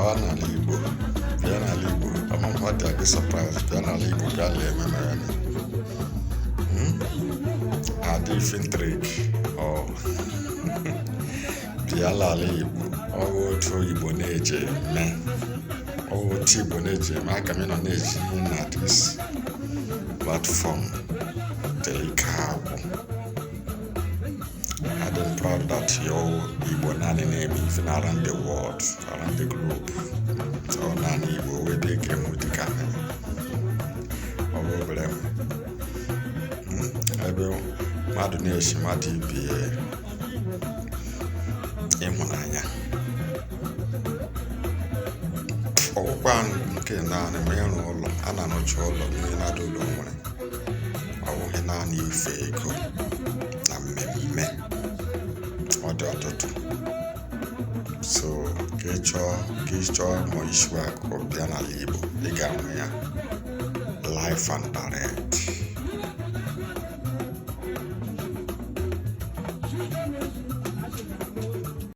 gawa n'ala Igbo bịa n'ala Igbo ọmụmụ dị gị surprise bịa n'ala Igbo bịa lee ememe ya adị infantrik bịa n'ala Igbo ọwụ otu Igbo na-eje eme otu Igbo na-eje eme aga m nọ na-eji ihe na this platform delike agwụ. I'm proud that your Igbo nani name even around the world, around the globe. So nani Igbo we they came with the camera. Over them. Ebe madu neshi madu bi ịhụnanya. Ọkwa nke naanị ma ya n'ụlọ a na-anọchi ụlọ n'ihe na-adị ụlọ nwere. Ọ bụghị naanị ife ego na mmemme. So get your more issue bịa n'ala Igbo ị ga-ahụ ya live and direct.